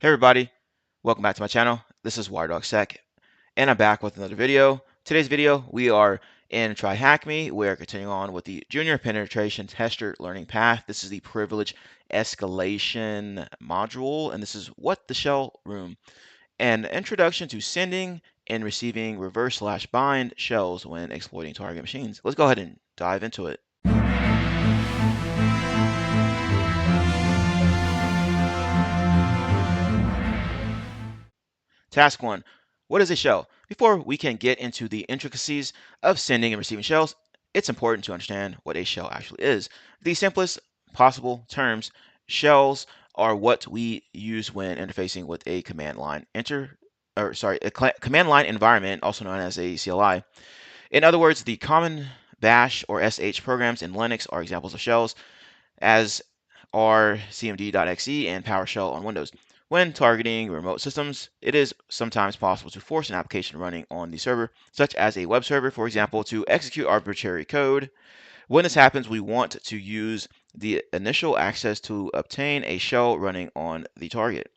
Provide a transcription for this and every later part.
Hey everybody, welcome back to my channel. This is WireDogSec, and I'm back with another video. Today's video, we are in TryHackMe. We're continuing on with the Junior Penetration Tester Learning Path. This is the Privilege Escalation module, and this is what the shell room. An introduction to sending and receiving reverse/bind shells when exploiting target machines. Let's go ahead and dive into it. Task 1. What is a shell? Before we can get into the intricacies of sending and receiving shells, it's important to understand what a shell actually is. The simplest possible terms, shells are what we use when interfacing with a command line command line environment, also known as a CLI. In other words, the common bash or sh programs in Linux are examples of shells, as are cmd.exe and PowerShell on Windows. When targeting remote systems, it is sometimes possible to force an application running on the server, such as a web server, for example, to execute arbitrary code. When this happens, we want to use the initial access to obtain a shell running on the target.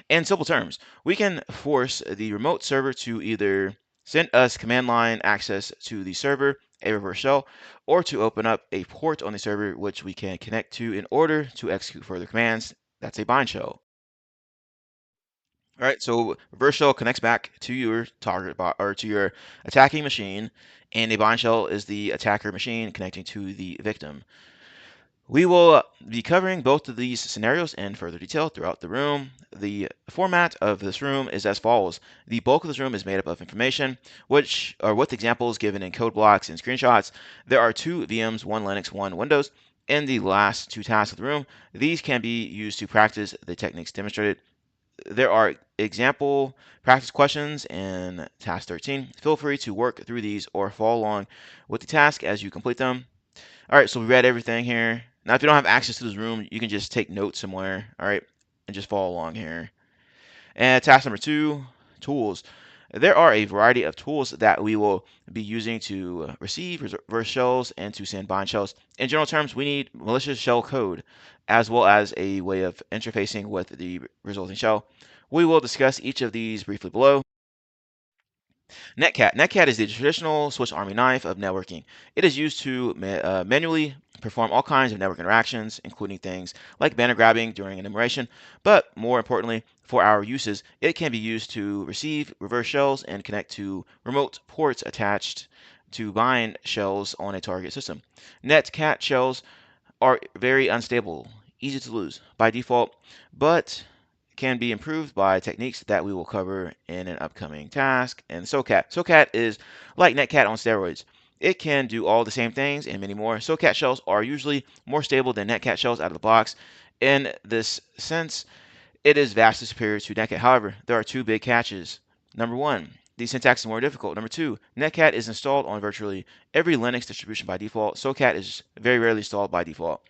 In simple terms, we can force the remote server to either send us command line access to the server, a reverse shell, or to open up a port on the server which we can connect to in order to execute further commands. That's a bind shell. All right, so reverse shell connects back to your target bot or to your attacking machine, and a bind shell is the attacker machine connecting to the victim. We will be covering both of these scenarios in further detail throughout the room. The format of this room is as follows. The bulk of this room is made up of information, which are with examples given in code blocks and screenshots. There are two VMs, one Linux, one Windows, in the last two tasks of the room. These can be used to practice the techniques demonstrated. There are example practice questions in task 13. Feel free to work through these or follow along with the task as you complete them. All right, so we read everything here. Now, if you don't have access to this room, you can just take notes somewhere, all right, and just follow along here. And task number 2, tools. There are a variety of tools that we will be using to receive reverse shells and to send bind shells. In general terms, we need malicious shell code as well as a way of interfacing with the resulting shell. We will discuss each of these briefly below. Netcat. Netcat is the traditional Swiss Army knife of networking. It is used to manually perform all kinds of network interactions, including things like banner grabbing during enumeration, but more importantly, for our uses, it can be used to receive reverse shells and connect to remote ports attached to bind shells on a target system. Netcat shells are very unstable, easy to lose by default, but can be improved by techniques that we will cover in an upcoming task. And Socat. Socat is like Netcat on steroids. It can do all the same things and many more. Socat shells are usually more stable than Netcat shells out of the box. In this sense, it is vastly superior to Netcat. However, there are two big catches. Number one, the syntax is more difficult. Number two, Netcat is installed on virtually every Linux distribution by default. Socat is very rarely installed by default.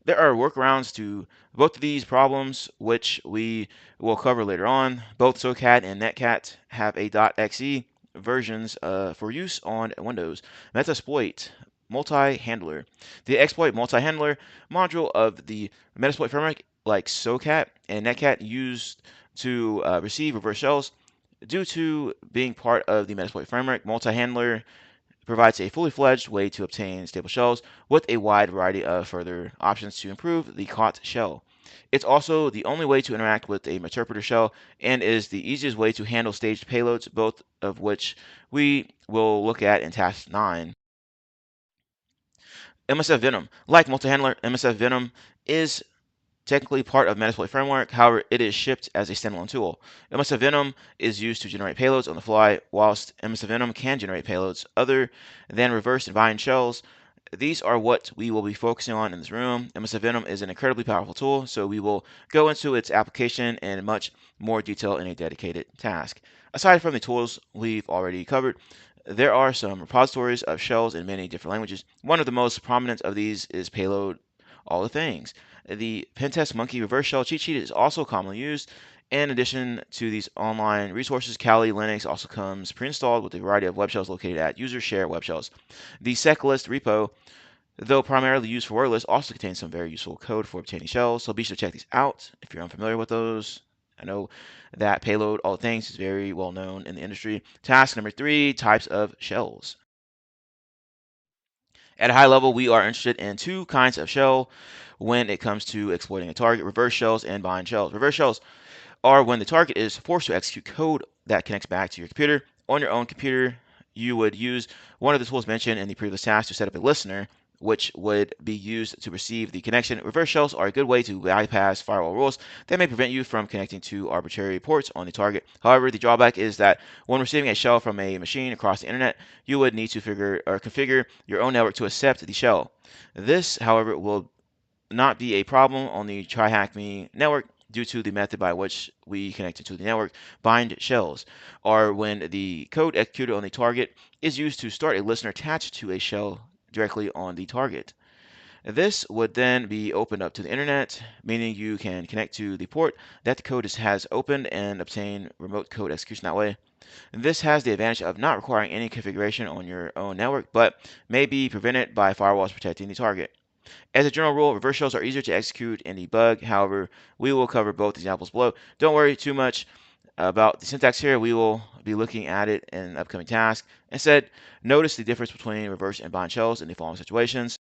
There are workarounds to both of these problems, which we will cover later on. Both Socat and Netcat have a .exe versions for use on Windows. Metasploit multi-handler. The exploit multi-handler module of the Metasploit framework, like Socat and Netcat, used to receive reverse shells. Due to being part of the Metasploit framework, multi-handler provides a fully fledged way to obtain stable shells with a wide variety of further options to improve the caught shell. It's also the only way to interact with a interpreter shell and is the easiest way to handle staged payloads, both of which we will look at in task 9. Msfvenom. Like multi-handler, Msfvenom is technically part of Metasploit framework. However, it is shipped as a standalone tool. Msfvenom is used to generate payloads on the fly, whilst Msfvenom can generate payloads other than reverse and bind shells. These are what we will be focusing on in this room. Msfvenom is an incredibly powerful tool, so we will go into its application in much more detail in a dedicated task. Aside from the tools we've already covered, there are some repositories of shells in many different languages. One of the most prominent of these is Payload All the Things. The Pentest Monkey reverse shell cheat sheet is also commonly used. In addition to these online resources, Kali Linux also comes pre-installed with a variety of web shells located at user share web shells. The seclist repo, though primarily used for wordless, also contains some very useful code for obtaining shells, so be sure to check these out if you're unfamiliar with those. I know that payload, all things, is very well known in the industry. Task number 3, types of shells. At a high level, we are interested in two kinds of shell when it comes to exploiting a target: reverse shells and bind shells. Reverse shells are when the target is forced to execute code that connects back to your computer. On your own computer, you would use one of the tools mentioned in the previous task to set up a listener, which would be used to receive the connection. Reverse shells are a good way to bypass firewall rules that may prevent you from connecting to arbitrary ports on the target. However, the drawback is that when receiving a shell from a machine across the internet, you would need to configure your own network to accept the shell. This, however, will not be a problem on the TryHackMe network due to the method by which we connect to the network. Bind shells are when the code executed on the target is used to start a listener attached to a shell directly on the target. This would then be opened up to the internet, meaning you can connect to the port that the code has opened and obtain remote code execution that way. This has the advantage of not requiring any configuration on your own network, but may be prevented by firewalls protecting the target. As a general rule, reverse shells are easier to execute and debug. However, we will cover both examples below. Don't worry too much about the syntax here. We will be looking at it in an upcoming task. Instead, notice the difference between reverse and bind shells in the following situations.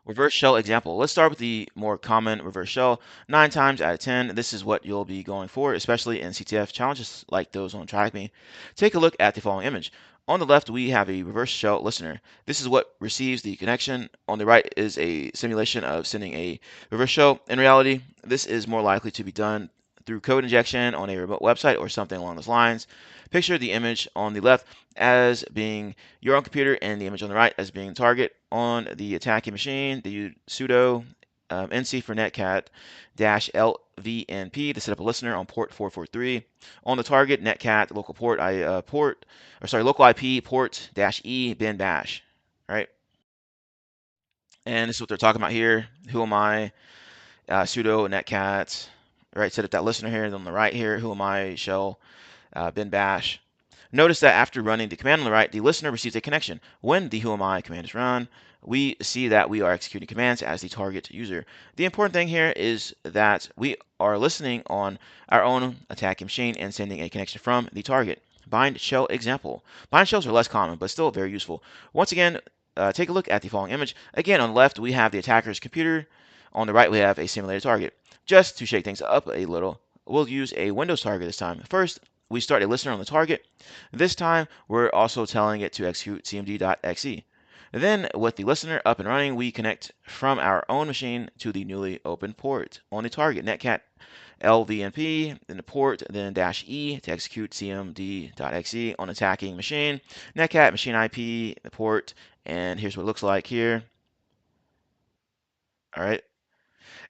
Reverse shell example. Let's start with the more common reverse shell. 9 times out of 10, this is what you'll be going for, especially in CTF challenges like those on TryHackMe. Take a look at the following image. On the left, we have a reverse shell listener. This is what receives the connection. On the right is a simulation of sending a reverse shell. In reality, this is more likely to be done through code injection on a remote website or something along those lines. Picture the image on the left as being your own computer and the image on the right as being the target. On the attacking machine, the sudo nc for netcat dash lvnp to set up a listener on port 443. On the target, netcat local port local IP port dash e bin bash. Right, and this is what they're talking about here. Who am I? Sudo netcat. Right, set up that listener here. And on the right here, who am I? Shell bin bash. Notice that after running the command on the right, the listener receives a connection. When the whoami command is run, we see that we are executing commands as the target user. The important thing here is that we are listening on our own attacking machine and sending a connection from the target. Bind shell example. Bind shells are less common, but still very useful. Once again, take a look at the following image. Again, on the left, we have the attacker's computer. On the right, we have a simulated target. Just to shake things up a little, we'll use a Windows target this time. First, we start a listener on the target. This time, we're also telling it to execute cmd.exe. Then, with the listener up and running, we connect from our own machine to the newly opened port on the target, netcat lvnp, then the port, then dash e to execute cmd.exe on attacking machine, netcat machine IP, the port, and here's what it looks like here. All right.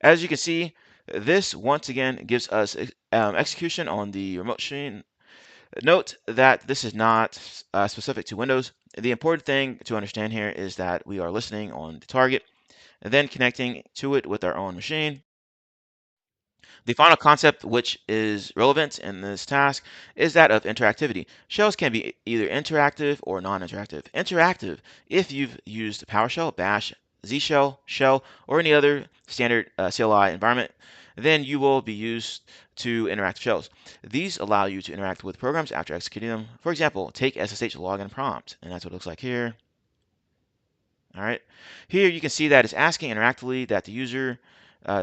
As you can see, this once again gives us execution on the remote machine. Note that this is not specific to Windows. The important thing to understand here is that we are listening on the target and then connecting to it with our own machine. The final concept which is relevant in this task is that of interactivity. Shells can be either interactive or non-interactive. Interactive, if you've used PowerShell, Bash, Z Shell, or any other standard CLI environment, then you will be used to interactive shells. These allow you to interact with programs after executing them. For example, take SSH login prompt, and that's what it looks like here. All right. Here you can see that it's asking interactively that the user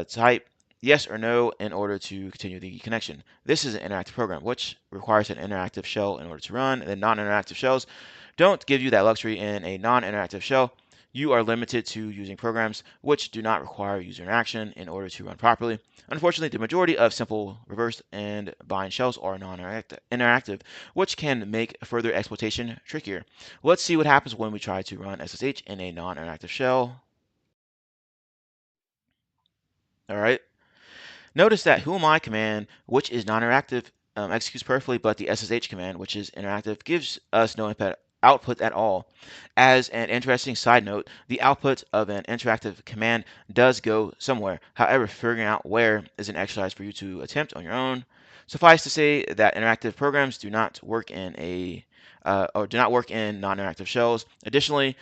type yes or no in order to continue the connection. This is an interactive program, which requires an interactive shell in order to run. And non-interactive shells don't give you that luxury. In a non-interactive shell, you are limited to using programs which do not require user interaction in order to run properly. Unfortunately, the majority of simple reverse and bind shells are non-interactive, which can make further exploitation trickier. Let's see what happens when we try to run SSH in a non-interactive shell. All right. Notice that whoami command, which is non-interactive, executes perfectly, but the SSH command, which is interactive, gives us no output at all. As an interesting side note, the output of an interactive command does go somewhere. However, figuring out where is an exercise for you to attempt on your own. Suffice to say that interactive programs do not work in non-interactive shells. Additionally,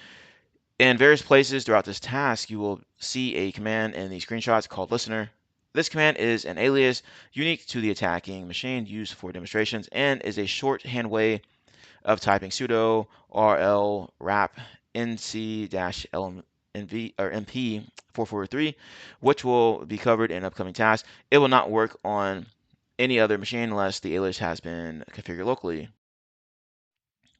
in various places throughout this task, you will see a command in the screenshots called listener. This command is an alias unique to the attacking machine used for demonstrations and is a shorthand way of typing sudo rl wrap nc-lnv or mp 443, which will be covered in upcoming tasks. It will not work on any other machine unless the alias has been configured locally.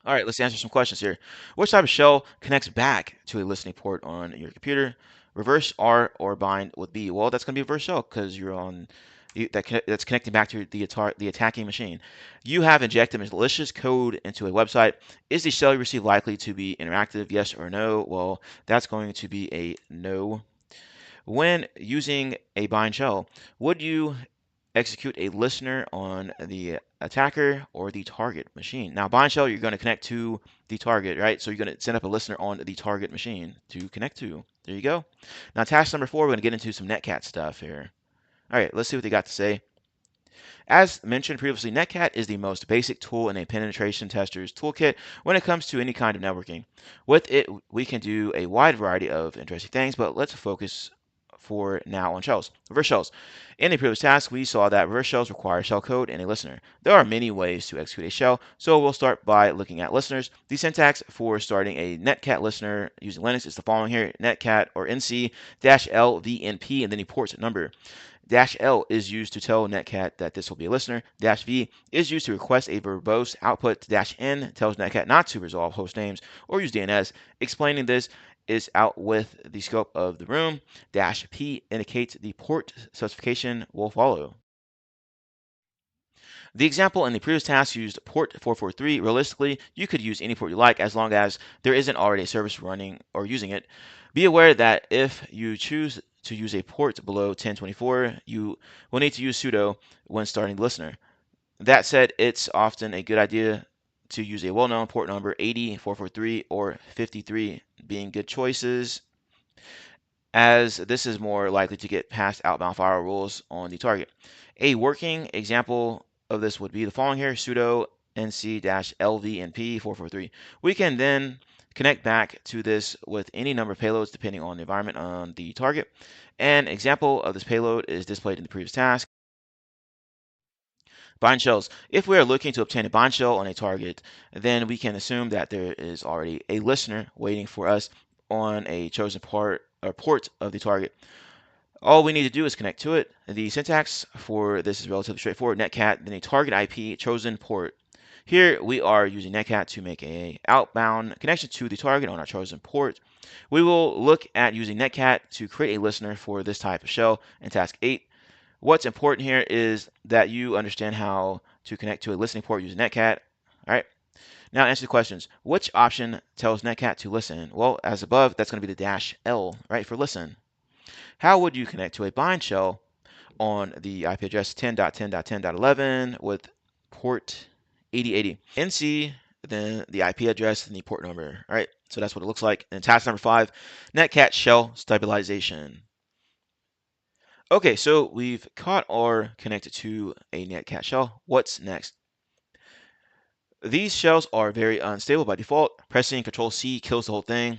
All right, let's answer some questions here. Which type of shell connects back to a listening port on your computer? Reverse R or bind with B? Well, that's going to be a reverse shell because you're on that's connecting back to the attacking machine. You have injected malicious code into a website. Is the shell you receive likely to be interactive? Yes or no? Well, that's going to be a no. When using a bind shell, would you execute a listener on the attacker or the target machine? Now, bind shell, you're going to connect to the target, right? So you're going to send up a listener on the target machine to connect to. There you go. Now, task number 4, we're going to get into some Netcat stuff here. All right, let's see what they got to say. As mentioned previously, Netcat is the most basic tool in a penetration tester's toolkit when it comes to any kind of networking. With it, we can do a wide variety of interesting things, but let's focus for now on shells. Reverse shells. In the previous task, we saw that reverse shells require shellcode and a listener. There are many ways to execute a shell, so we'll start by looking at listeners. The syntax for starting a netcat listener using Linux is the following here: netcat or nc-lvnp and then the port number. -L is used to tell Netcat that this will be a listener. -V is used to request a verbose output. -N tells Netcat not to resolve host names or use DNS. Explaining this is out with the scope of the room. -P indicates the port specification will follow. The example in the previous task used port 443. Realistically, you could use any port you like as long as there isn't already a service running or using it. Be aware that if you choose to use a port below 1024, you will need to use sudo when starting the listener. That said, it's often a good idea to use a well-known port number 80, 443, or 53 being good choices, as this is more likely to get past outbound firewall rules on the target. A working example of this would be the following here: sudo nc-lvnp443. We can then connect back to this with any number of payloads depending on the environment on the target. An example of this payload is displayed in the previous task. Bind shells. If we are looking to obtain a bind shell on a target, then we can assume that there is already a listener waiting for us on a chosen part or port of the target. All we need to do is connect to it. The syntax for this is relatively straightforward. Netcat, then a target IP, chosen port. Here we are using Netcat to make a outbound connection to the target on our chosen port. We will look at using Netcat to create a listener for this type of shell in task 8. What's important here is that you understand how to connect to a listening port using Netcat. All right. Now answer the questions. Which option tells Netcat to listen? Well, as above, that's going to be the -L, right, for listen. How would you connect to a bind shell on the IP address 10.10.10.11 with port 8080? NC, then the IP address, and the port number. All right, so that's what it looks like. And task number 5, Netcat shell stabilization. Okay, so we've caught or connected to a Netcat shell. What's next? These shells are very unstable by default. Pressing Control C kills the whole thing.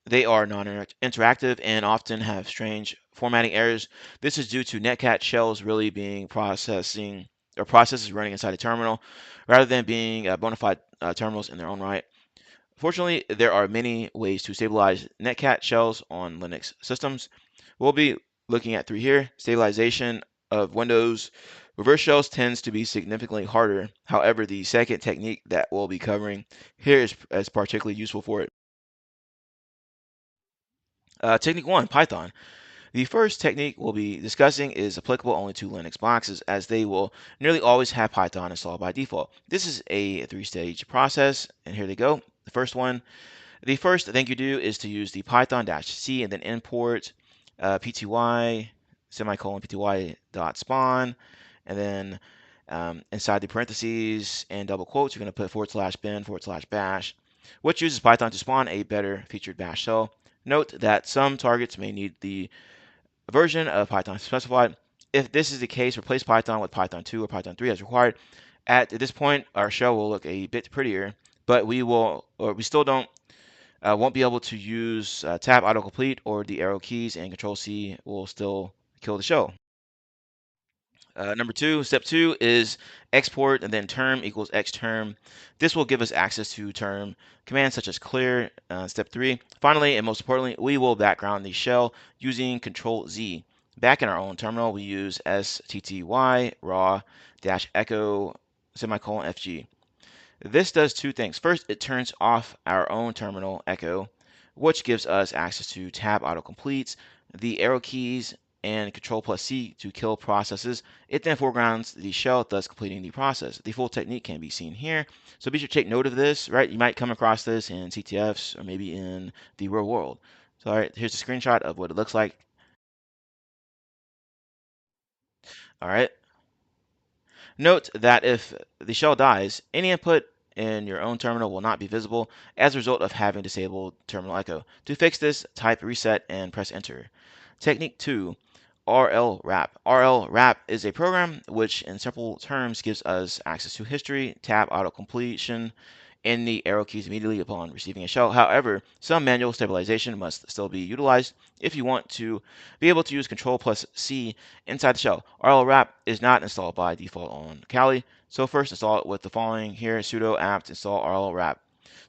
They are non-interactive and often have strange formatting errors. This is due to Netcat shells really being processes running inside a terminal rather than being bona fide terminals in their own right. Fortunately, there are many ways to stabilize Netcat shells on Linux systems. We'll be looking at 3 here. Stabilization of Windows. Reverse shells tends to be significantly harder. However, the second technique that we'll be covering here is particularly useful for it. Technique 1, Python. The first technique we'll be discussing is applicable only to Linux boxes, as they will nearly always have Python installed by default. This is a 3-stage process, and here they go. The first one, the first thing you do is to use the python-c and then import pty semicolon pty dot spawn, and then inside the parentheses and double quotes, you're going to put /bin/bash, which uses Python to spawn a better featured bash shell. Note that some targets may need the version of Python specified. If this is the case, replace Python with Python 2 or Python 3 as required. At this point, our shell will look a bit prettier, but we still won't be able to use tab autocomplete or the arrow keys, and Control C will still kill the shell. Step two is export and then term equals xterm. This will give us access to term commands such as clear. Step three, finally, and most importantly, we will background the shell using Control Z. Back in our own terminal, we use stty raw dash echo semicolon fg. This does two things. First, it turns off our own terminal echo, which gives us access to tab autocompletes, the arrow keys, and Control plus C to kill processes. It then foregrounds the shell, thus completing the process. The full technique can be seen here. So be sure to take note of this, right? You might come across this in CTFs or maybe in the real world. So all right, here's a screenshot of what it looks like. All right. Note that if the shell dies, any input in your own terminal will not be visible as a result of having disabled terminal echo. To fix this, type reset and press enter. Technique 2, RL-wrap. RL-wrap is a program which, in simple terms, gives us access to history, tab auto-completion, and the arrow keys immediately upon receiving a shell. However, some manual stabilization must still be utilized if you want to be able to use Control plus C inside the shell. RL-wrap is not installed by default on Kali, so first install it with the following here: sudo apt install RL-wrap.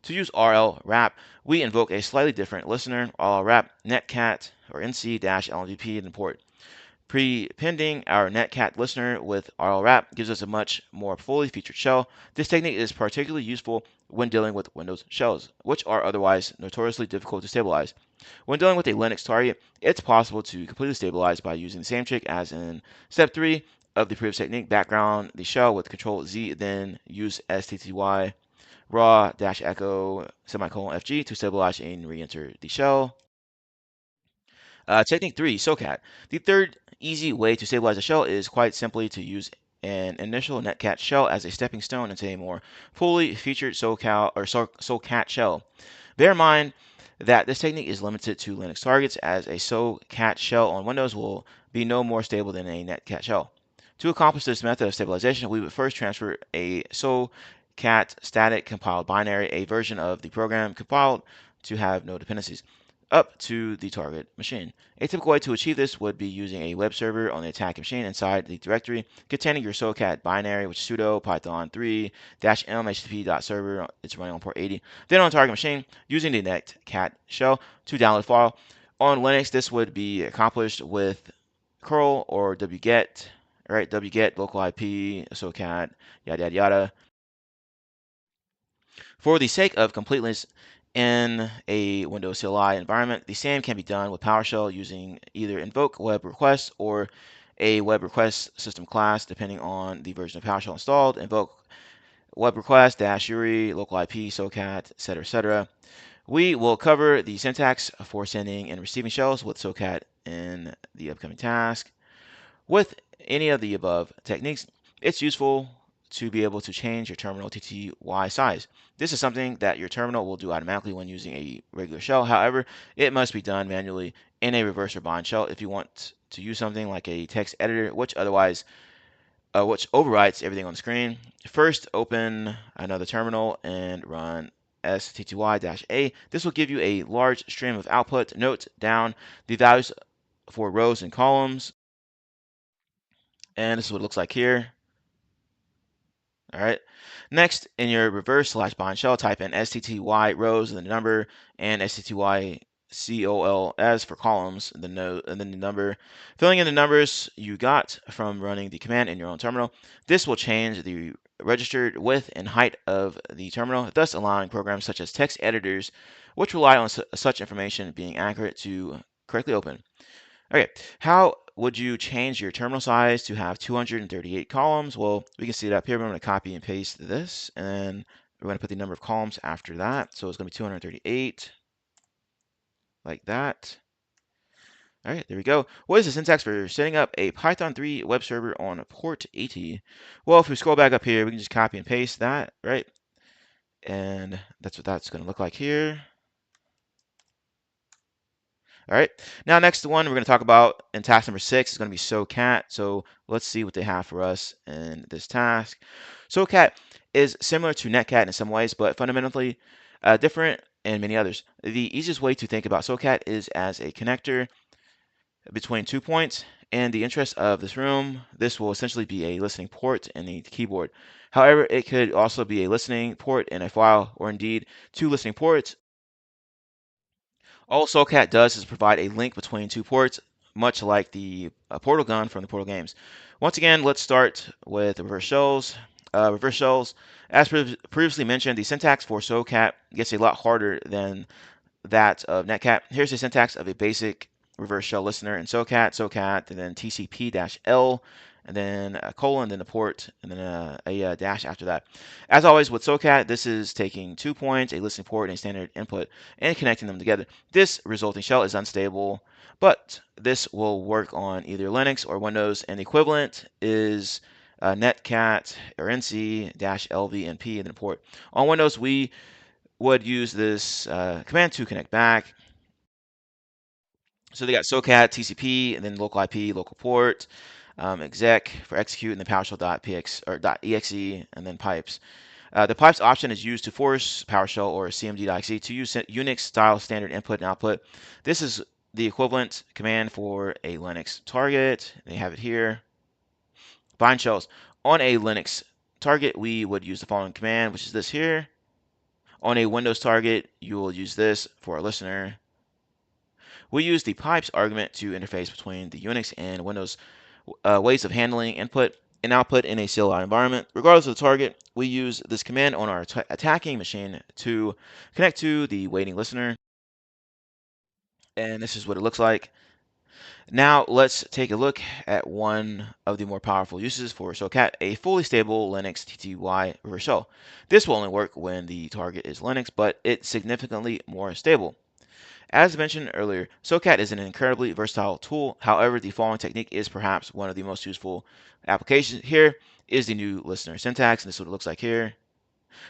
To use RL-wrap, we invoke a slightly different listener, RL-wrap netcat or nc-lmvp and port. Prepending our Netcat listener with RL-wrap gives us a much more fully featured shell. This technique is particularly useful when dealing with Windows shells, which are otherwise notoriously difficult to stabilize. When dealing with a Linux target, it's possible to completely stabilize by using the same trick as in step 3 of the previous technique: background the shell with Control Z, then use stty raw dash echo semicolon fg to stabilize and re-enter the shell. Technique 3, Socat. The third easy way to stabilize a shell is quite simply to use an initial Netcat shell as a stepping stone into a more fully featured Socat shell. Bear in mind that this technique is limited to Linux targets, as a Socat shell on Windows will be no more stable than a Netcat shell. To accomplish this method of stabilization, we would first transfer a Socat static compiled binary, a version of the program compiled to have no dependencies, up to the target machine. A typical way to achieve this would be using a web server on the attacking machine inside the directory containing your Socat binary, which is sudo python 3-m http.server. It's running on port 80. Then on target machine, using the netcat shell to download the file. On Linux, this would be accomplished with curl or wget, right? Wget local IP, Socat, yada yada yada. For the sake of completeness, in a Windows CLI environment, the same can be done with PowerShell using either invoke web request or a web request system class, depending on the version of PowerShell installed. Invoke web request dash URI, local IP, Socat, etc., etc. We will cover the syntax for sending and receiving shells with Socat in the upcoming task. With any of the above techniques, it's useful to be able to change your terminal TTY size. This is something that your terminal will do automatically when using a regular shell. However, it must be done manually in a reverse or bind shell if you want to use something like a text editor, which overwrites everything on the screen. First, open another terminal and run stty-a. This will give you a large stream of output. Note down the values for rows and columns, and this is what it looks like here. All right. Next, in your reverse slash bind shell, type in stty rows and the number, and stty cols for columns, and then the number, filling in the numbers you got from running the command in your own terminal. This will change the registered width and height of the terminal, thus allowing programs such as text editors, which rely on such information being accurate, to correctly open. Okay, how would you change your terminal size to have 238 columns? Well, we can see it up here. But I'm going to copy and paste this, and we're going to put the number of columns after that. So it's going to be 238, like that. All right, there we go. What is the syntax for setting up a Python 3 web server on port 80? Well, if we scroll back up here, we can just copy and paste that, right? And that's what that's going to look like here. All right. Now, next one we're going to talk about in task number 6 is going to be Socat. So let's see what they have for us in this task. Socat is similar to Netcat in some ways, but fundamentally different in many others. The easiest way to think about Socat is as a connector between 2 points. In the interest of this room, this will essentially be a listening port in the keyboard. However, it could also be a listening port in a file, or indeed two listening ports. All Socat does is provide a link between two ports, much like the portal gun from the Portal games. Once again, let's start with reverse shells. Reverse shells, as previously mentioned, the syntax for Socat gets a lot harder than that of Netcat. Here's the syntax of a basic reverse shell listener in Socat, and then TCP-L, and then a colon, then a port, and then a dash after that. As always with Socat, this is taking 2 points, a listening port, and a standard input, and connecting them together. This resulting shell is unstable, but this will work on either Linux or Windows, and the equivalent is Netcat or NC-LVNP and then port. On Windows, we would use this command to connect back. So they got Socat, TCP, and then local IP, local port, exec for execute, and then PowerShell.px or .exe, and then pipes. The pipes option is used to force PowerShell or cmd.exe to use Unix style standard input and output. This is the equivalent command for a Linux target. They have it here. Bind shells. On a Linux target, we would use the following command, which is this here. On a Windows target, you will use this for a listener. We use the pipes argument to interface between the Unix and Windows ways of handling input and output in a CLI environment. Regardless of the target, we use this command on our attacking machine to connect to the waiting listener. And this is what it looks like. Now let's take a look at one of the more powerful uses for Socat, a fully stable Linux TTY reverse shell. This will only work when the target is Linux, but it's significantly more stable. As mentioned earlier, Socat is an incredibly versatile tool. However, the following technique is perhaps one of the most useful applications. Here is the new listener syntax, and this is what it looks like here.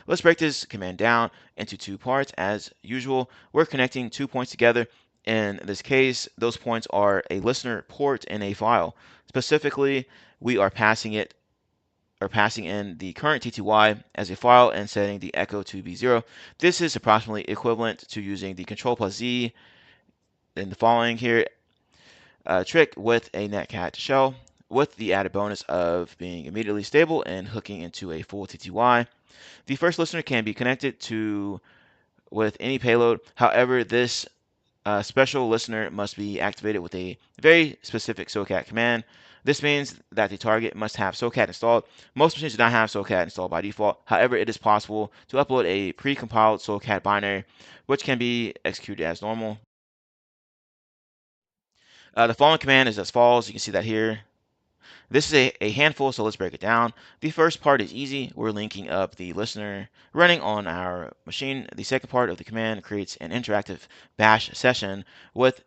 Let's break this command down into two parts. As usual, we're connecting 2 points together. In this case, those points are a listener port in a file. Specifically, we are passing in the current TTY as a file and setting the echo to be 0. This is approximately equivalent to using the Control+Z in the following here trick with a Netcat shell, with the added bonus of being immediately stable and hooking into a full TTY. The first listener can be connected to with any payload. However, this special listener must be activated with a very specific Socat command. This means that the target must have Socat installed. Most machines do not have Socat installed by default. However, it is possible to upload a pre-compiled Socat binary, which can be executed as normal. The following command is as follows. You can see that here. This is a handful, so let's break it down. The first part is easy. We're linking up the listener running on our machine. The second part of the command creates an interactive bash session with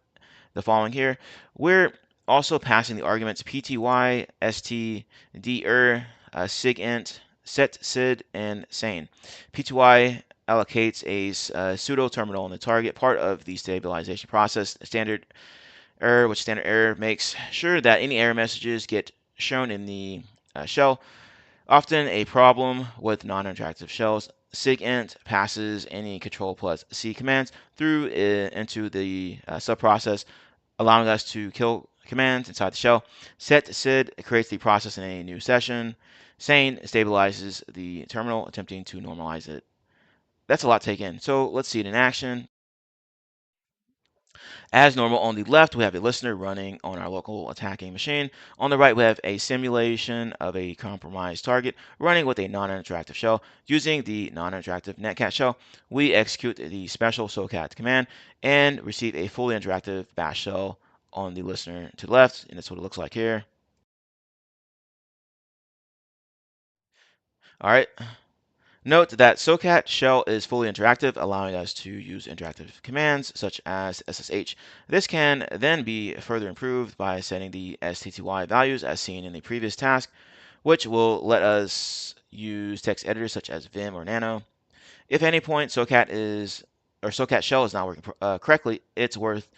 the following here. We're also passing the arguments pty, st, dir, sigint, set, sid, and sane. Pty allocates a pseudo terminal in the target, part of the stabilization process. Standard error, which standard error makes sure that any error messages get shown in the shell. Often a problem with non-interactive shells. SIGINT passes any Control+C commands through into the subprocess, allowing us to kill commands inside the shell. Set SID creates the process in a new session. Sane stabilizes the terminal, attempting to normalize it. That's a lot to take in. So let's see it in action. As normal, on the left, we have a listener running on our local attacking machine. On the right, we have a simulation of a compromised target running with a non-interactive shell. Using the non-interactive Netcat shell, we execute the special Socat command and receive a fully interactive bash shell on the listener to the left, and that's what it looks like here. All right. Note that Socat shell is fully interactive, allowing us to use interactive commands such as SSH. This can then be further improved by setting the STTY values as seen in the previous task, which will let us use text editors such as Vim or Nano. If at any point Socat shell is not working correctly, it's worth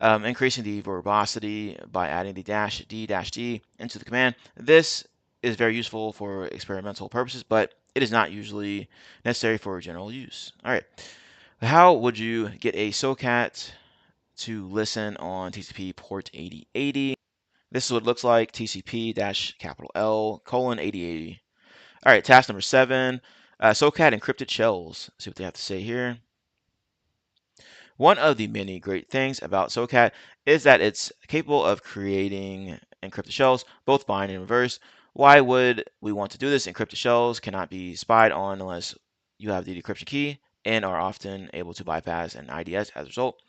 increasing the verbosity by adding the -d into the command. This is very useful for experimental purposes, but it is not usually necessary for general use. All right, how would you get a Socat to listen on TCP port 8080? This is what it looks like, TCP dash capital L colon 8080. All right, task number 7, Socat encrypted shells. Let's see what they have to say here. One of the many great things about Socat is that it's capable of creating encrypted shells, both bind and reverse. Why would we want to do this? Encrypted shells cannot be spied on unless you have the decryption key and are often able to bypass an IDS as a result.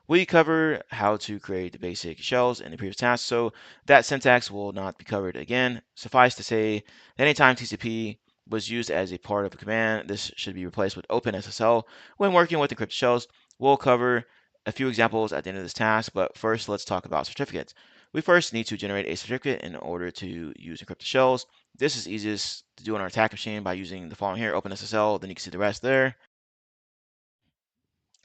We cover how to create the basic shells in the previous task, so that syntax will not be covered again. Suffice to say that anytime TCP was used as a part of a command, this should be replaced with OpenSSL when working with encrypted shells. We'll cover a few examples at the end of this task, but first let's talk about certificates. We first need to generate a certificate in order to use encrypted shells. This is easiest to do on our attack machine by using the following here, OpenSSL, then you can see the rest there.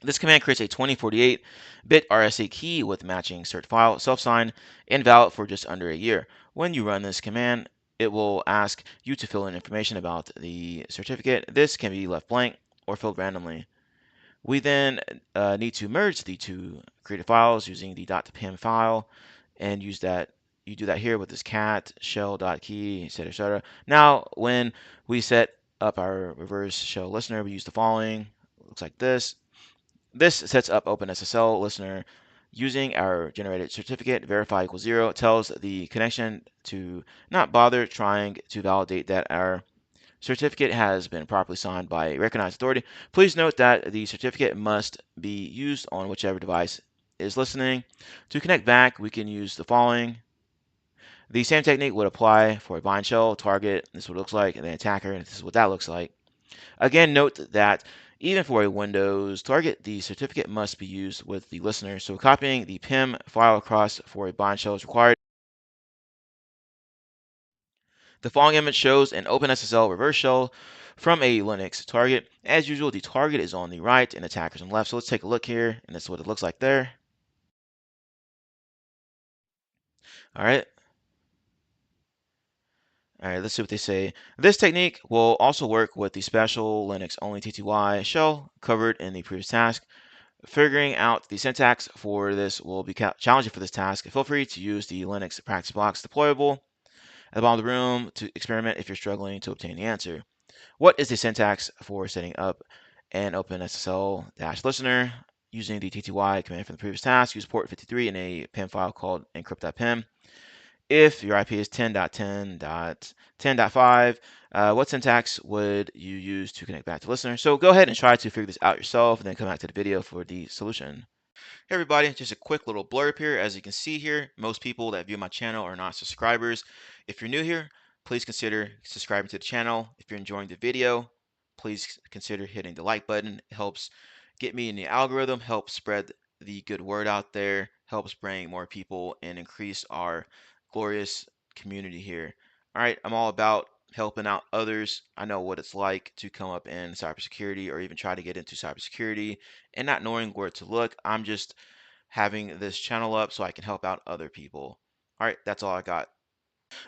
This command creates a 2048-bit RSA key with matching cert file, self-signed, and valid for just under a year. When you run this command, it will ask you to fill in information about the certificate. This can be left blank or filled randomly. We then need to merge the two created files using the .pym file and use that. You do that here with this cat shell.key, etc. Now, when we set up our reverse shell listener, we use the following. Looks like this. This sets up OpenSSL listener using our generated certificate. Verify equals 0 tells the connection to not bother trying to validate that our certificate has been properly signed by a recognized authority. Please note that the certificate must be used on whichever device is listening. To connect back, we can use the following. The same technique would apply for a bind shell, target, this is what it looks like, and then attacker, and this is what that looks like. Again, note that even for a Windows target, the certificate must be used with the listener, so copying the PIM file across for a bind shell is required. The following image shows an OpenSSL reverse shell from a Linux target. As usual, the target is on the right and attackers on the left, so let's take a look here, and this is what it looks like there. All right. All right, let's see what they say. This technique will also work with the special Linux only TTY shell covered in the previous task. Figuring out the syntax for this will be challenging for this task. Feel free to use the Linux practice blocks deployable at the bottom of the room to experiment if you're struggling to obtain the answer. What is the syntax for setting up an OpenSSL-listener using the TTY command from the previous task? Use port 53 in a PIM file called encrypt.pym. If your IP is 10.10.10.5, what syntax would you use to connect back to listener? So go ahead and try to figure this out yourself and then come back to the video for the solution. Hey everybody, just a quick little blurb here. As you can see here, most people that view my channel are not subscribers. If you're new here, please consider subscribing to the channel. If you're enjoying the video, please consider hitting the like button. It helps get me in the algorithm, helps spread the good word out there, helps bring more people and increase our glorious community here. All right, I'm all about helping out others. I know what it's like to come up in cybersecurity or even try to get into cybersecurity and not knowing where to look. I'm just having this channel up so I can help out other people. All right, that's all I got.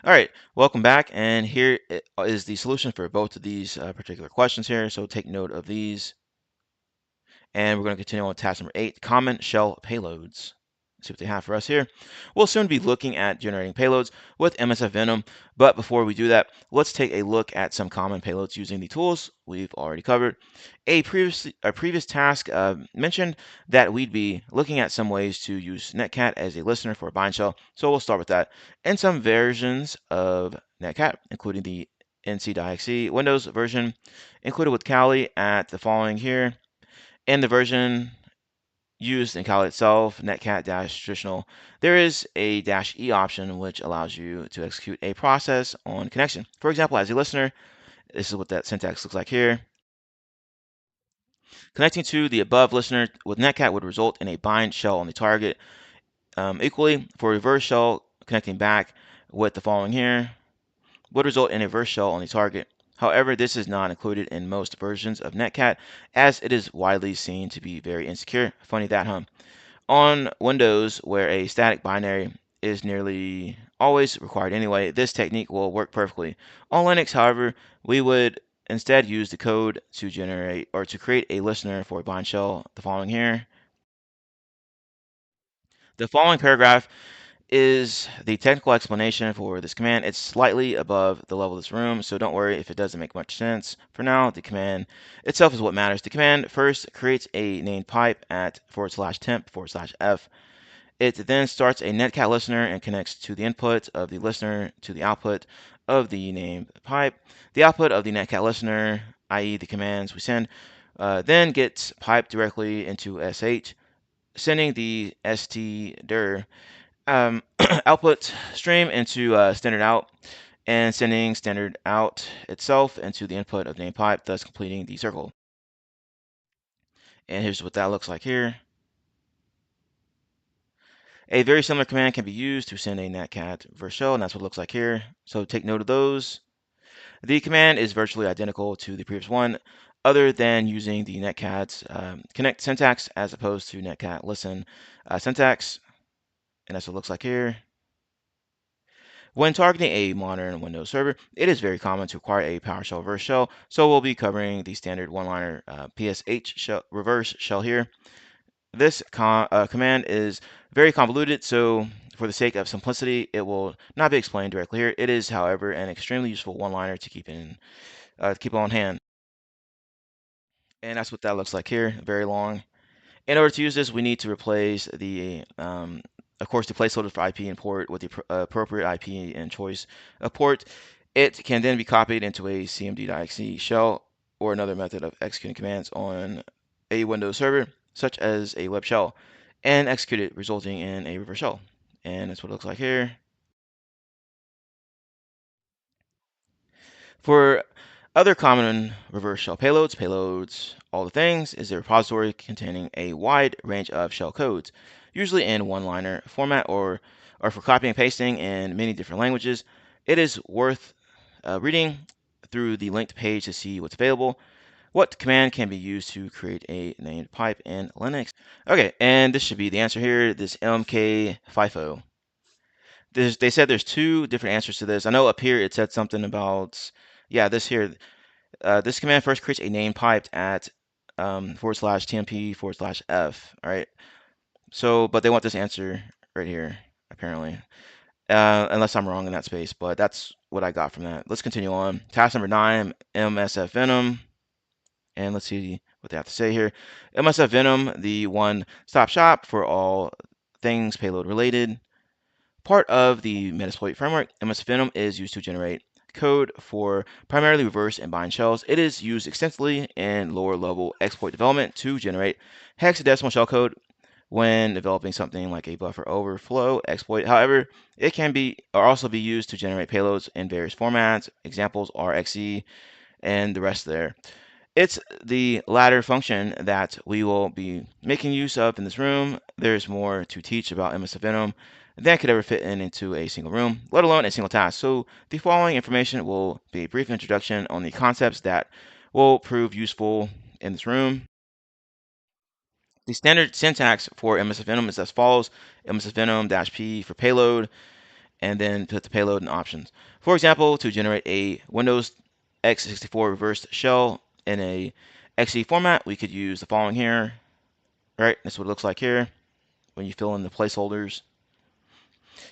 All right, welcome back. And here is the solution for both of these particular questions here. So take note of these. And we're going to continue on with task number 8, common shell payloads. Let's see what they have for us here. We'll soon be looking at generating payloads with Msfvenom, but before we do that, let's take a look at some common payloads using the tools we've already covered. A previous task mentioned that we'd be looking at some ways to use Netcat as a listener for a bind shell, so we'll start with that. In some versions of Netcat, including the NC.exe Windows version, included with Kali at the following here. In the version used in Kali itself, netcat-traditional, there is a -e option which allows you to execute a process on connection. For example, as a listener, this is what that syntax looks like here. Connecting to the above listener with Netcat would result in a bind shell on the target. Equally, for reverse shell, connecting back with the following here would result in a reverse shell on the target. However, this is not included in most versions of Netcat, as it is widely seen to be very insecure. Funny that, huh? On Windows, where a static binary is nearly always required anyway, this technique will work perfectly. On Linux, however, we would instead use the code to generate or to create a listener for a bind shell, the following here. The following paragraph is the technical explanation for this command. It's slightly above the level of this room, so don't worry if it doesn't make much sense. For now, the command itself is what matters. The command first creates a named pipe at /temp/f. It then starts a Netcat listener and connects to the input of the listener to the output of the named pipe. The output of the Netcat listener, i.e. the commands we send, then gets piped directly into sh, sending the stdir output stream into standard out and sending standard out itself into the input of named pipe, thus completing the circle. And here's what that looks like here. A very similar command can be used to send a netcat shell, and that's what it looks like here. So take note of those. The command is virtually identical to the previous one, other than using the netcat's connect syntax as opposed to netcat listen syntax, and that's what it looks like here. When targeting a modern Windows server, it is very common to require a PowerShell reverse shell, so we'll be covering the standard one-liner PSH shell, reverse shell here. This command is very convoluted, so for the sake of simplicity, it will not be explained directly here. It is, however, an extremely useful one-liner to keep on hand. And that's what that looks like here, very long. In order to use this, we need to replace of course, the placeholder for IP and port with the appropriate IP and choice of port. It can then be copied into a cmd.exe shell or another method of executing commands on a Windows server, such as a web shell, and executed, resulting in a reverse shell. And that's what it looks like here. For other common reverse shell payloads, all the things, is a repository containing a wide range of shell codes, usually in one-liner format or for copying and pasting in many different languages. It is worth reading through the linked page to see what's available. What command can be used to create a named pipe in Linux? Okay, and this should be the answer here, this MK FIFO. They said there's two different answers to this. I know up here it said something about, yeah, this here. This command first creates a name piped at /tmp/f. All right. So, but they want this answer right here, apparently. Unless I'm wrong in that space, but that's what I got from that. Let's continue on. Task number 9, Msfvenom. And let's see what they have to say here. Msfvenom, the one-stop shop for all things payload related. Part of the Metasploit framework, Msfvenom is used to generate code for primarily reverse and bind shells. It is used extensively in lower level exploit development to generate hexadecimal shellcode when developing something like a buffer overflow exploit. However, it can be or also be used to generate payloads in various formats. Examples are exe and the rest there. It's the latter function that we will be making use of in this room. There's more to teach about Msfvenom than could ever fit into a single room, let alone a single task. So the following information will be a brief introduction on the concepts that will prove useful in this room. The standard syntax for Msfvenom is as follows: Msfvenom-p for payload, and then put the payload in options. For example, to generate a Windows x64 reversed shell in a exe format, we could use the following here. Right, that's what it looks like here when you fill in the placeholders.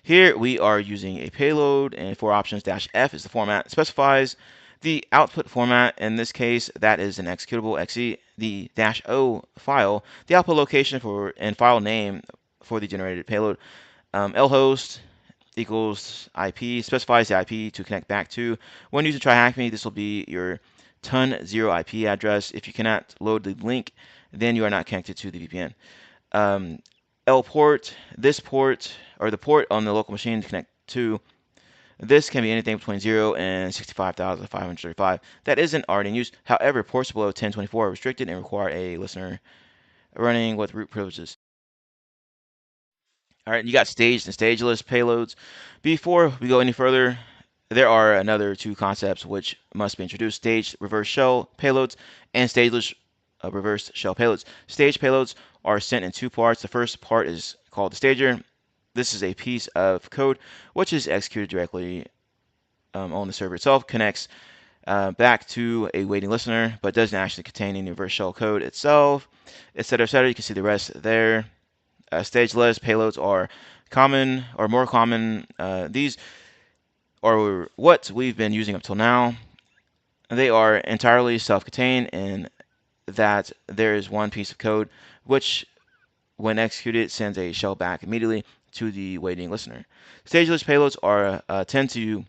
Here we are using a payload, and for options -f is the format. It specifies the output format. In this case, that is an executable exe. The -o file, the output location for and file name for the generated payload. lhost equals IP, specifies the IP to connect back to. When using TryHackMe, this will be your ton0 IP address. If you cannot load the link, then you are not connected to the VPN. L port, this port, or the port on the local machine to connect to. This can be anything between 0 and 65,535. That isn't already in use. However, ports below 1024 are restricted and require a listener running with root privileges. All right, you got staged and stageless payloads. Before we go any further, there are another two concepts which must be introduced: staged reverse shell payloads and stageless reverse shell payloads. Staged payloads are sent in two parts. The first part is called the stager. This is a piece of code which is executed directly on the server itself, connects back to a waiting listener, but doesn't actually contain any reverse shell code itself, etc., etc. You can see the rest there. Stageless payloads are common or more common. These are what we've been using up till now. They are entirely self-contained in that there is one piece of code which, when executed, sends a shell back immediately to the waiting listener. Stageless payloads are tend to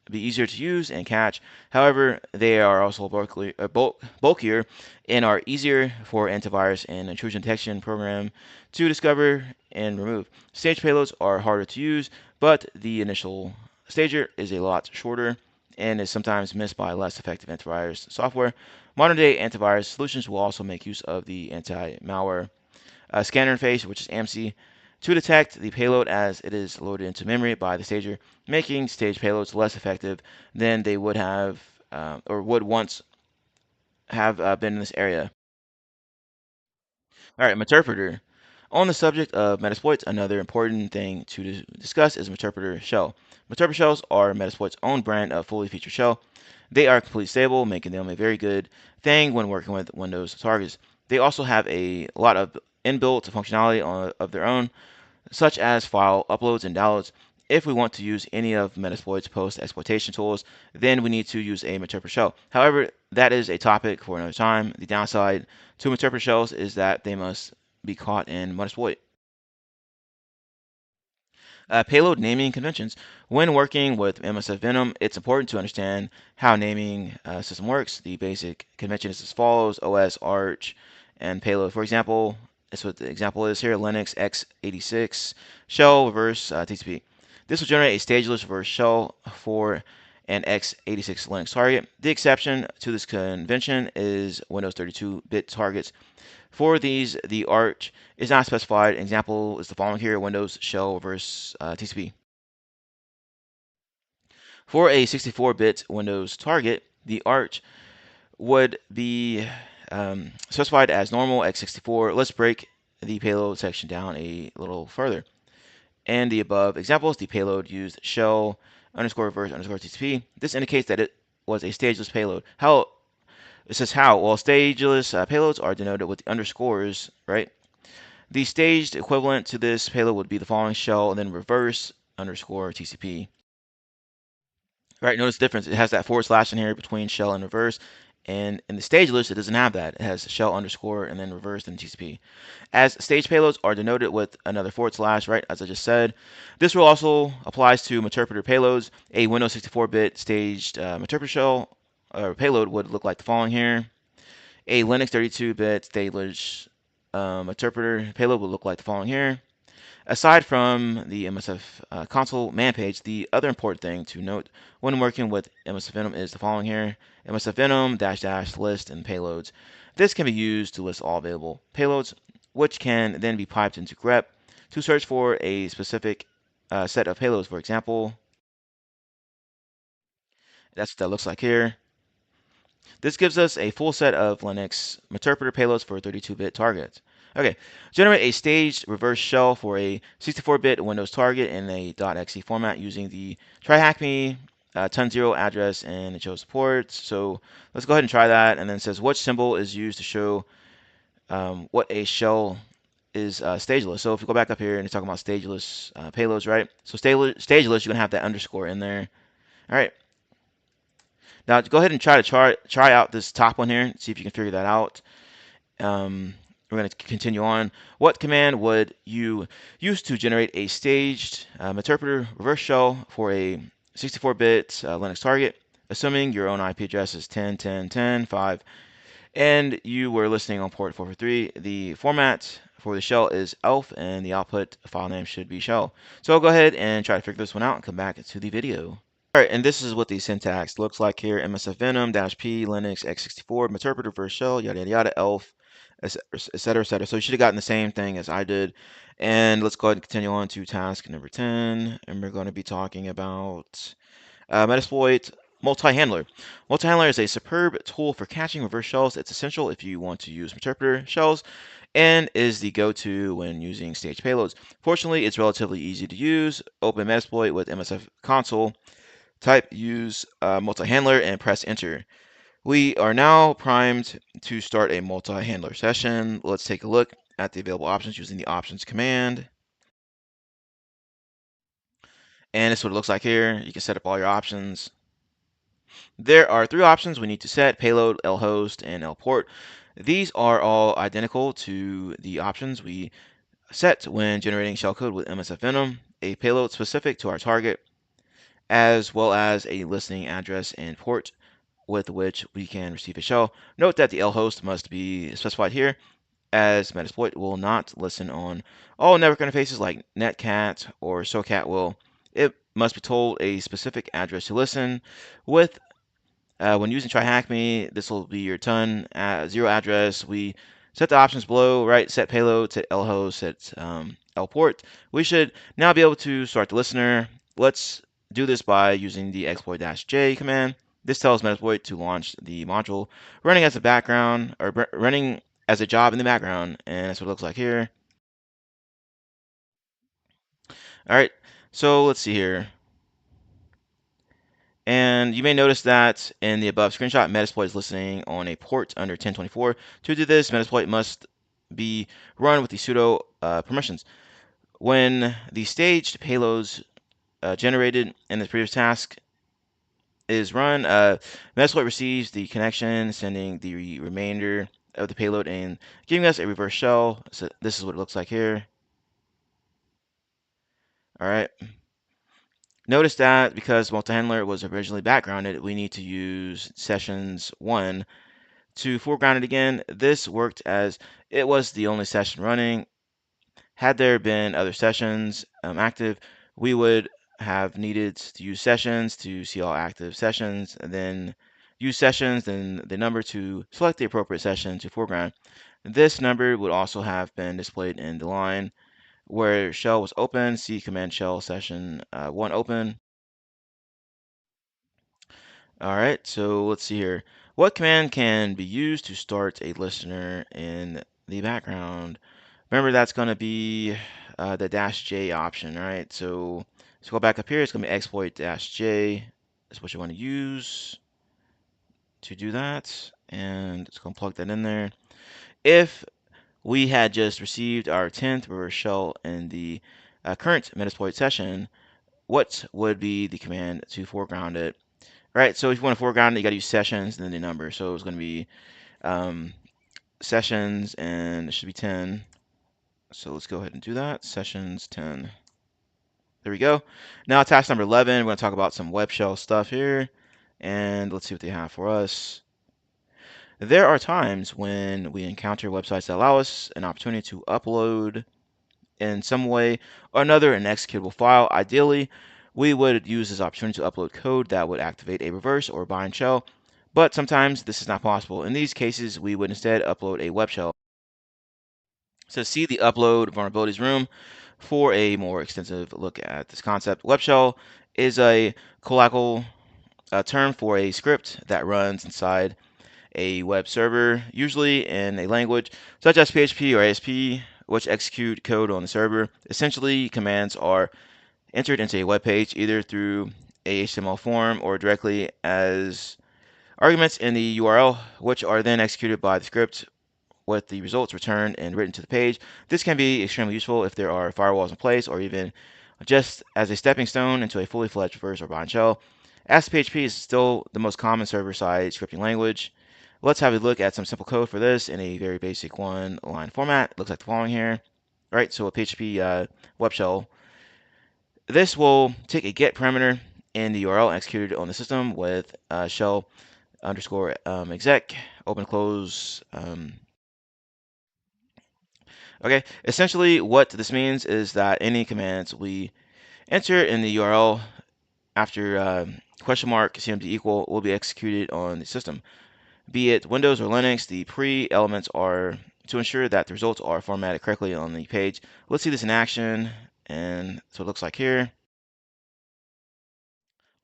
be easier to use and catch. However, they are also bulkier and are easier for antivirus and intrusion detection program to discover and remove. Stage payloads are harder to use, but the initial stager is a lot shorter and is sometimes missed by less effective antivirus software. Modern day antivirus solutions will also make use of the anti-malware scanner interface, which is AMSI, to detect the payload as it is loaded into memory by the stager, making stage payloads less effective than they would have or would once have been in this area. All right, Meterpreter. On the subject of Metasploits, another important thing to discuss is Meterpreter shell. Meterpreter shells are Metasploit's own brand of fully featured shell. They are completely stable, making them a very good thing when working with Windows targets. They also have a lot of inbuilt functionality of their own, such as file uploads and downloads. If we want to use any of Metasploit's post-exploitation tools, then we need to use a Meterpreter shell. However, that is a topic for another time. The downside to Meterpreter shells is that they must be caught in Metasploit. Payload naming conventions. When working with Msfvenom, it's important to understand how naming system works. The basic convention is as follows: OS, Arch, and payload. For example, that's what the example is here: Linux x86 shell reverse TCP. This will generate a stageless reverse shell for an x86 Linux target. The exception to this convention is Windows 32-bit targets. For these, the arch is not specified. An example is the following here: Windows shell reverse TCP. For a 64-bit Windows target, the arch would be specified as normal x64. Let's break the payload section down a little further. And the above examples, the payload used shell underscore reverse underscore TCP. This indicates that it was a stageless payload. How it says how? Well, stageless payloads are denoted with the underscores, right? The staged equivalent to this payload would be the following: shell and then reverse underscore TCP. Right, notice the difference. It has that forward slash in here between shell and reverse. And in the stage list, it doesn't have that. It has shell underscore and then reverse and TCP. As stage payloads are denoted with another forward slash, right, as I just said. This rule also applies to Meterpreter payloads. A Windows 64-bit staged Meterpreter shell or payload would look like the following here. A Linux 32-bit staged Meterpreter payload would look like the following here. Aside from the MSF console man page, the other important thing to note when working with Msfvenom is the following here: Msfvenom dash dash list and payloads. This can be used to list all available payloads, which can then be piped into grep to search for a specific set of payloads. For example, that's what that looks like here. This gives us a full set of Linux Meterpreter payloads for 32-bit targets. Okay, generate a staged reverse shell for a 64-bit Windows target in a .exe format using the TryHackMe 10.0 address, and it shows supports. So let's go ahead and try that. And then it says which symbol is used to show what a shell is stageless. So if we go back up here and it's talking about stageless payloads, right? So stageless, you're gonna have that underscore in there. All right. Now go ahead and try out this top one here. See if you can figure that out. We're going to continue on. What command would you use to generate a staged Meterpreter reverse shell for a 64-bit Linux target, assuming your own IP address is 10.10.10.5, and you were listening on port 443? The format for the shell is elf, and the output file name should be shell. So I'll go ahead and try to figure this one out and come back to the video. All right, and this is what the syntax looks like here: Msfvenom-p Linux x64 Meterpreter reverse shell, yada yada yada, elf, etc., etc. So you should have gotten the same thing as I did. And let's go ahead and continue on to task number 10, and we're going to be talking about Metasploit multi-handler. Multi-handler is a superb tool for catching reverse shells. It's essential if you want to use Meterpreter shells, and is the go-to when using staged payloads. Fortunately, it's relatively easy to use. Open Metasploit with MSF console. Type use multi-handler and press enter. We are now primed to start a multi-handler session. Let's take a look at the available options using the options command. And this is what it looks like here. You can set up all your options. There are 3 options we need to set: payload, lhost, and lport. These are all identical to the options we set when generating shellcode with Msfvenom, a payload specific to our target, as well as a listening address and port with which we can receive a shell. Note that the lhost must be specified here, as Metasploit will not listen on all network interfaces like Netcat or Socat will. It must be told a specific address to listen with. When using TryHackMe, this will be your ton 0 address. We set the options below, right? Set payload, set lhost, set lport. We should now be able to start the listener. Let's do this by using the exploit-j command. This tells Metasploit to launch the module running as a background, or running as a job in the background, and that's what it looks like here. All right, so let's see here. And you may notice that in the above screenshot, Metasploit is listening on a port under 1024. To do this, Metasploit must be run with the sudo permissions. When the staged payloads generated in the previous task is run, Metasploit receives the connection, sending the remainder of the payload and giving us a reverse shell. So this is what it looks like here. All right. Notice that because multi-handler was originally backgrounded, we need to use sessions 1 to foreground it again. This worked as it was the only session running. Had there been other sessions active, we would have needed to use sessions to see all active sessions, and then use sessions, then the number to select the appropriate session to foreground. This number would also have been displayed in the line where shell was open. See command shell session 1 open. All right, so let's see here. What command can be used to start a listener in the background? Remember, that's going to be the -j option, right? So let's go back up here. It's going to be exploit-j. That's what you want to use to do that. And it's going to plug that in there. If we had just received our 10th reverse shell in the current Metasploit session, what would be the command to foreground it? Right, so if you want to foreground it, you got to use sessions and then the number. So it's going to be sessions, and it should be 10. So let's go ahead and do that. Sessions 10. There we go. Now task number 11, we're going to talk about some web shell stuff here. And let's see what they have for us. There are times when we encounter websites that allow us an opportunity to upload in some way or another an executable file. Ideally, we would use this opportunity to upload code that would activate a reverse or bind shell, but sometimes this is not possible. In these cases, we would instead upload a web shell. So see the upload vulnerabilities room for a more extensive look at this concept. Web shell is a colloquial term for a script that runs inside a web server, usually in a language such as PHP or ASP, which execute code on the server. Essentially, commands are entered into a web page either through a HTML form or directly as arguments in the URL, which are then executed by the script with the results returned and written to the page. This can be extremely useful if there are firewalls in place or even just as a stepping stone into a fully fledged reverse or bind shell. As PHP is still the most common server-side scripting language, let's have a look at some simple code for this in a very basic one-line format. It looks like the following here. All right, so a PHP web shell. This will take a get parameter in the URL executed on the system with shell underscore exec, open close. Okay, essentially what this means is that any commands we enter in the URL after question mark cmd equal will be executed on the system. Be it Windows or Linux, the pre-elements are to ensure that the results are formatted correctly on the page. Let's see this in action, and so it looks like here.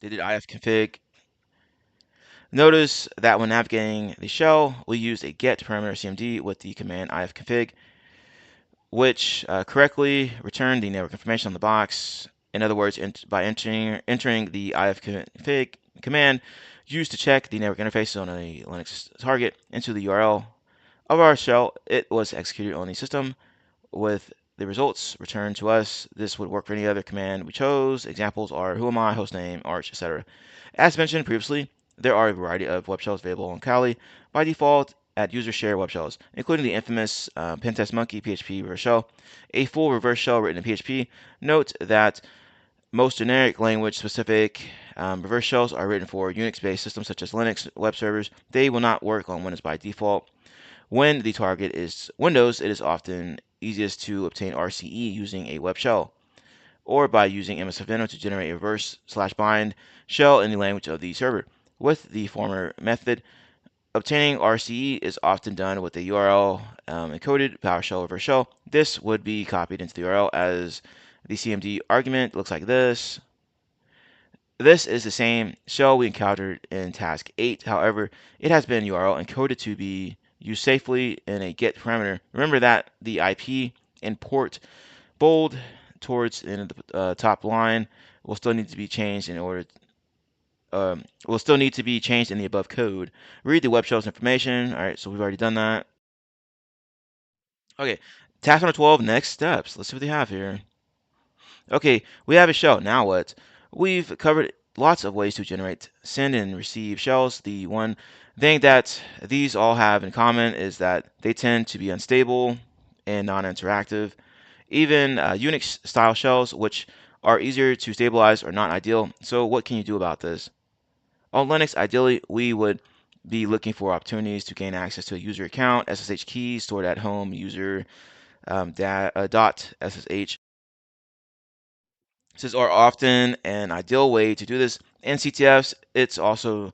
They did ifconfig. Notice that when navigating the shell, we used a get parameter cmd with the command ifconfig, which correctly returned the network information on the box. In other words, by entering the ifconfig command used to check the network interfaces on a Linux target into the URL of our shell, it was executed on the system with the results returned to us. This would work for any other command we chose. Examples are who am I, hostname, arch, etc. As mentioned previously, there are a variety of web shells available on Kali by default at user share web shells, including the infamous Pentest Monkey PHP reverse shell, a full reverse shell written in PHP. Note that most generic language specific reverse shells are written for Unix based systems such as Linux web servers. They will not work on Windows by default. When the target is Windows, it is often easiest to obtain RCE using a web shell or by using Msfvenom to generate a reverse/bind shell in the language of the server. With the former method, obtaining RCE is often done with a URL encoded PowerShell reverse shell. This would be copied into the URL as the CMD argument. It looks like this. This is the same shell we encountered in task 8. However, it has been URL encoded to be used safely in a get parameter. Remember that the IP and port bold towards the end of the top line will still need to be changed in the above code. Read the web shell's information. All right, so we've already done that. Okay, task number 12, next steps. Let's see what they have here. Okay, we have a shell. Now what? We've covered lots of ways to generate, send, and receive shells. The one thing that these all have in common is that they tend to be unstable and non-interactive. Even Unix style shells, which are easier to stabilize, are not ideal. So what can you do about this? On Linux, ideally, we would be looking for opportunities to gain access to a user account, SSH keys stored at home, user dot SSH. This are often an ideal way to do this. In CTFs, it's also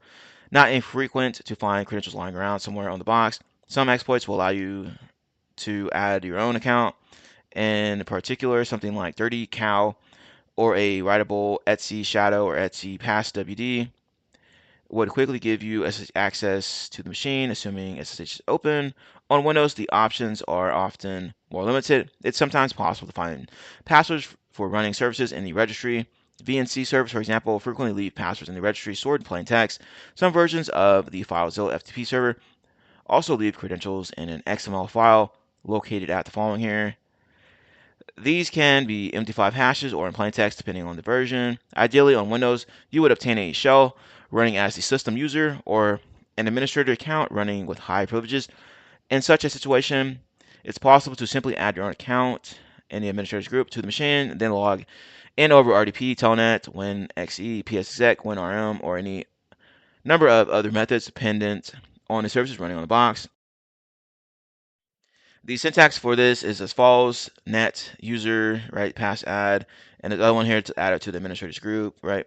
not infrequent to find credentials lying around somewhere on the box. Some exploits will allow you to add your own account. In particular, something like Dirty Cow or a writable Etsy shadow or Etsy pass WD would quickly give you access to the machine, assuming SSH is open. On Windows, the options are often more limited. It's sometimes possible to find passwords for running services in the registry. VNC servers, for example, frequently leave passwords in the registry stored in plain text. Some versions of the FileZilla FTP server also leave credentials in an XML file located at the following here. These can be MD5 hashes or in plain text depending on the version. Ideally on Windows, you would obtain a shell running as the system user or an administrator account running with high privileges. In such a situation, it's possible to simply add your own account in the administrators group to the machine, then log in over RDP, Telnet, WinXE, PSExec, WinRM, or any number of other methods dependent on the services running on the box. The syntax for this is as follows: net user, right, pass add, and the other one here to add it to the administrators group, right?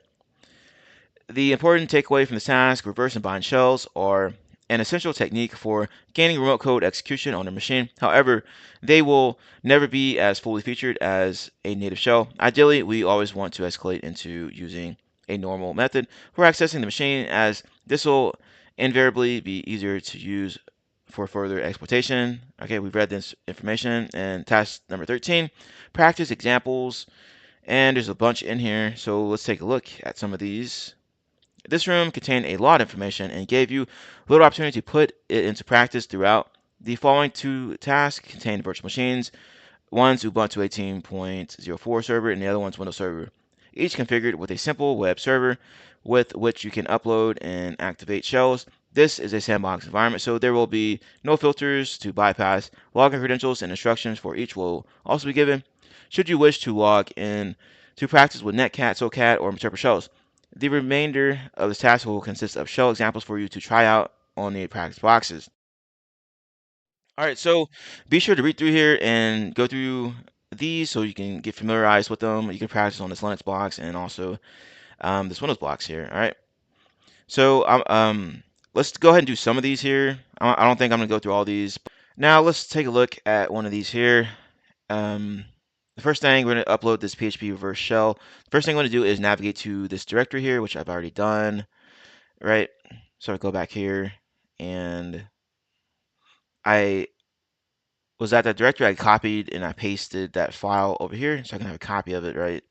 The important takeaway from this task: reverse and bind shells are an essential technique for gaining remote code execution on a machine. However, they will never be as fully featured as a native shell. Ideally, we always want to escalate into using a normal method for accessing the machine, as this will invariably be easier to use for further exploitation. Okay, we've read this information. And task number 13, practice examples. And there's a bunch in here, so let's take a look at some of these. This room contained a lot of information and gave you little opportunity to put it into practice throughout. The following two tasks contain virtual machines. One's Ubuntu 18.04 server and the other one's Windows server. Each configured with a simple web server with which you can upload and activate shells. This is a sandbox environment, so there will be no filters to bypass. Login credentials and instructions for each will also be given. Should you wish to log in to practice with Netcat, Socat, or Msfvenom shells, the remainder of this task will consist of shell examples for you to try out on the practice boxes. All right, so be sure to read through here and go through these so you can get familiarized with them. You can practice on this Linux box and also this Windows box here. All right, so let's go ahead and do some of these here. I don't think I'm gonna go through all these. Now let's take a look at one of these here. Um, the first thing, we're going to upload this PHP reverse shell. First thing I'm going to do is navigate to this directory here, which I've already done, right? So I go back here and I was at that directory. I copied and I pasted that file over here so I can have a copy of it, right?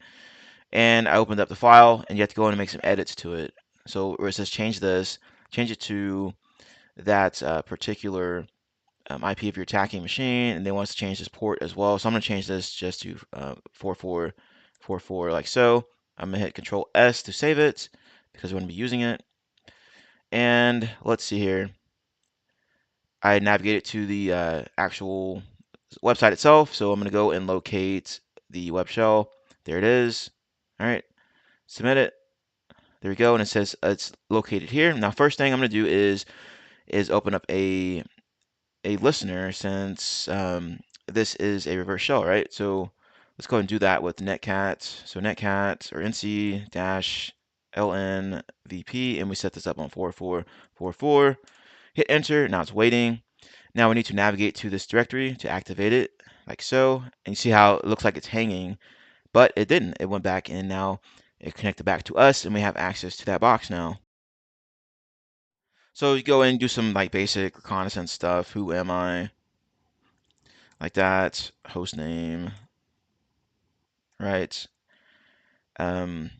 And I opened up the file and you have to go in and make some edits to it. So where it says change this, change it to that particular IP of your attacking machine, and they want us to change this port as well. So I'm going to change this just to 4444 like so. I'm going to hit Control S to save it because we're going to be using it. And let's see here. I navigated to the actual website itself. So I'm going to go and locate the web shell. There it is. All right, submit it. There we go, and it says it's located here. Now, first thing I'm going to do is open up a listener, since this is a reverse shell, right? So let's go ahead and do that with Netcat. So Netcat or NC-LNVP, and we set this up on 4444. Hit enter. Now it's waiting. Now we need to navigate to this directory to activate it, like so. And you see how it looks like it's hanging, but it didn't. It went back in. Now it connected back to us, and we have access to that box now. So you go in and do some like basic reconnaissance stuff. Who am I? Like that. Host name, right? Um,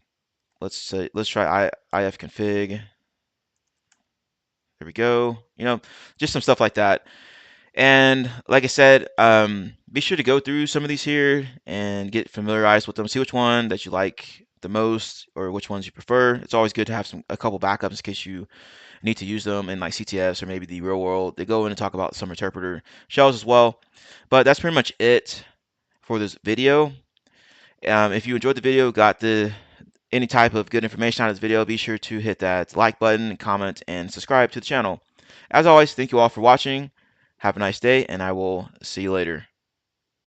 let's try ifconfig. There we go. Just some stuff like that. And like I said, be sure to go through some of these here and get familiarized with them. See which one that you like the most or which ones you prefer. It's always good to have a couple backups in case you need to use them in like CTFs or maybe the real world. They go in and talk about some interpreter shells as well. But that's pretty much it for this video. If you enjoyed the video, got any type of good information out of this video, be sure to hit that like button, comment, and subscribe to the channel. As always, thank you all for watching. Have a nice day, and I will see you later.